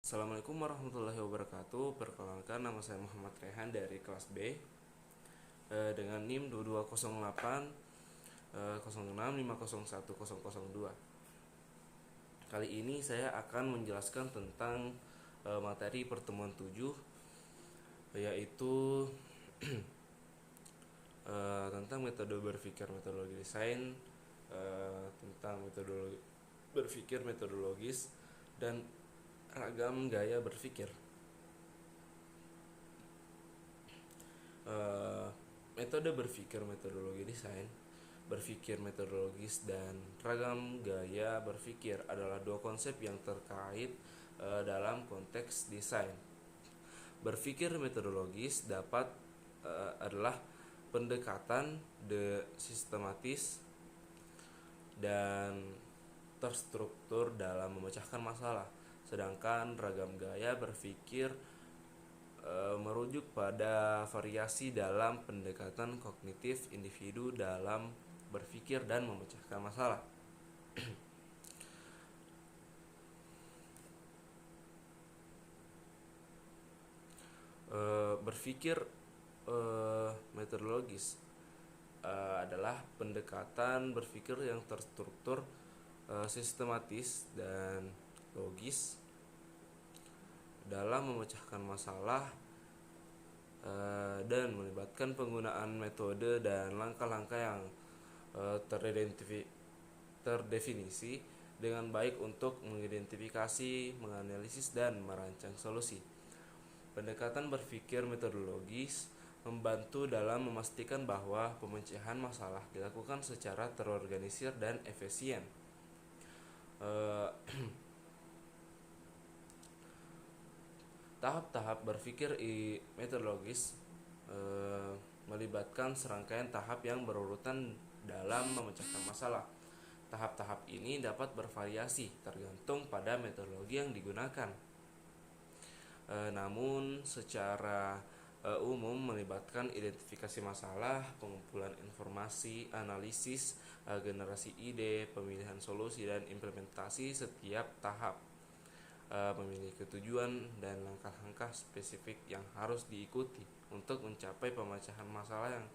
Assalamualaikum warahmatullahi wabarakatuh. Perkenalkan, nama saya Muhammad Rehan dari kelas B dengan NIM 2208 06501002. Kali ini saya akan menjelaskan tentang materi pertemuan 7, yaitu tentang metode berpikir, metodologi desain, tentang metodologi berpikir metodologis dan ragam gaya berpikir. Metode berpikir metodologi desain, berpikir metodologis, dan ragam gaya berpikir adalah dua konsep yang terkait dalam konteks desain. Berpikir metodologis adalah pendekatan sistematis dan terstruktur dalam memecahkan masalah, sedangkan ragam gaya berpikir merujuk pada variasi dalam pendekatan kognitif individu dalam berpikir dan memecahkan masalah. Berpikir metodologis adalah pendekatan berpikir yang terstruktur, sistematis, dan logis dalam memecahkan masalah dan melibatkan penggunaan metode dan langkah-langkah yang terdefinisi dengan baik untuk mengidentifikasi, menganalisis, dan merancang solusi. Pendekatan berpikir metodologis membantu dalam memastikan bahwa pemecahan masalah dilakukan secara terorganisir dan efisien. Tahap-tahap berpikir metodologis melibatkan serangkaian tahap yang berurutan dalam memecahkan masalah. Tahap-tahap ini dapat bervariasi tergantung pada metodologi yang digunakan. Namun secara umum melibatkan identifikasi masalah, pengumpulan informasi, analisis, generasi ide, pemilihan solusi, dan implementasi setiap tahap. Memiliki tujuan dan langkah-langkah spesifik yang harus diikuti untuk mencapai pemecahan masalah yang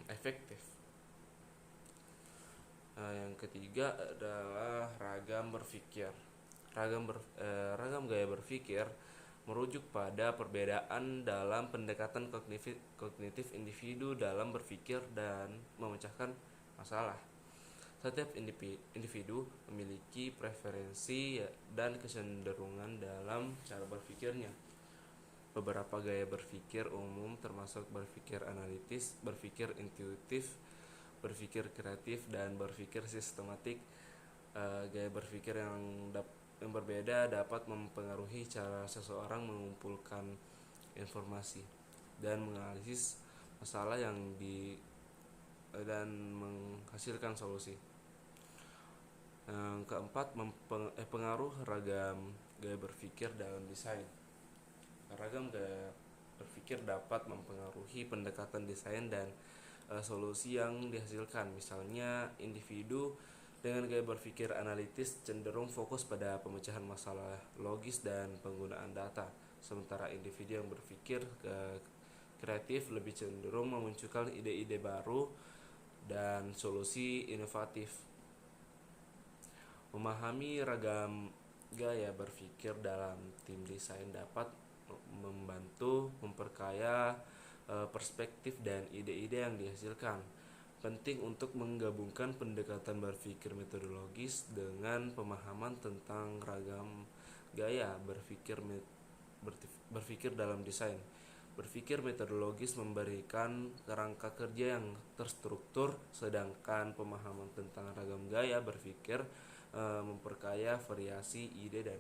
efektif. Yang ketiga adalah ragam berpikir. Ragam gaya berpikir merujuk pada perbedaan dalam pendekatan kognitif individu dalam berpikir dan memecahkan masalah. Setiap individu memiliki preferensi dan kecenderungan dalam cara berpikirnya. Beberapa gaya berpikir umum termasuk berpikir analitis, berpikir intuitif, berpikir kreatif, dan berpikir sistematik. Gaya berpikir yang berbeda dapat mempengaruhi cara seseorang mengumpulkan informasi dan menganalisis masalah dan menghasilkan solusi. Yang keempat, pengaruh ragam gaya berpikir dalam desain. Ragam gaya berpikir dapat mempengaruhi pendekatan desain dan solusi yang dihasilkan. Misalnya, individu dengan gaya berpikir analitis cenderung fokus pada pemecahan masalah logis dan penggunaan data, sementara individu yang berpikir kreatif lebih cenderung memunculkan ide-ide baru dan solusi inovatif. Memahami ragam gaya berpikir dalam tim desain dapat membantu memperkaya perspektif dan ide-ide yang dihasilkan. Penting untuk menggabungkan pendekatan berpikir metodologis dengan pemahaman tentang ragam gaya berpikir dalam desain. Berpikir metodologis memberikan kerangka kerja yang terstruktur, sedangkan pemahaman tentang ragam gaya berpikir memperkaya variasi ide dan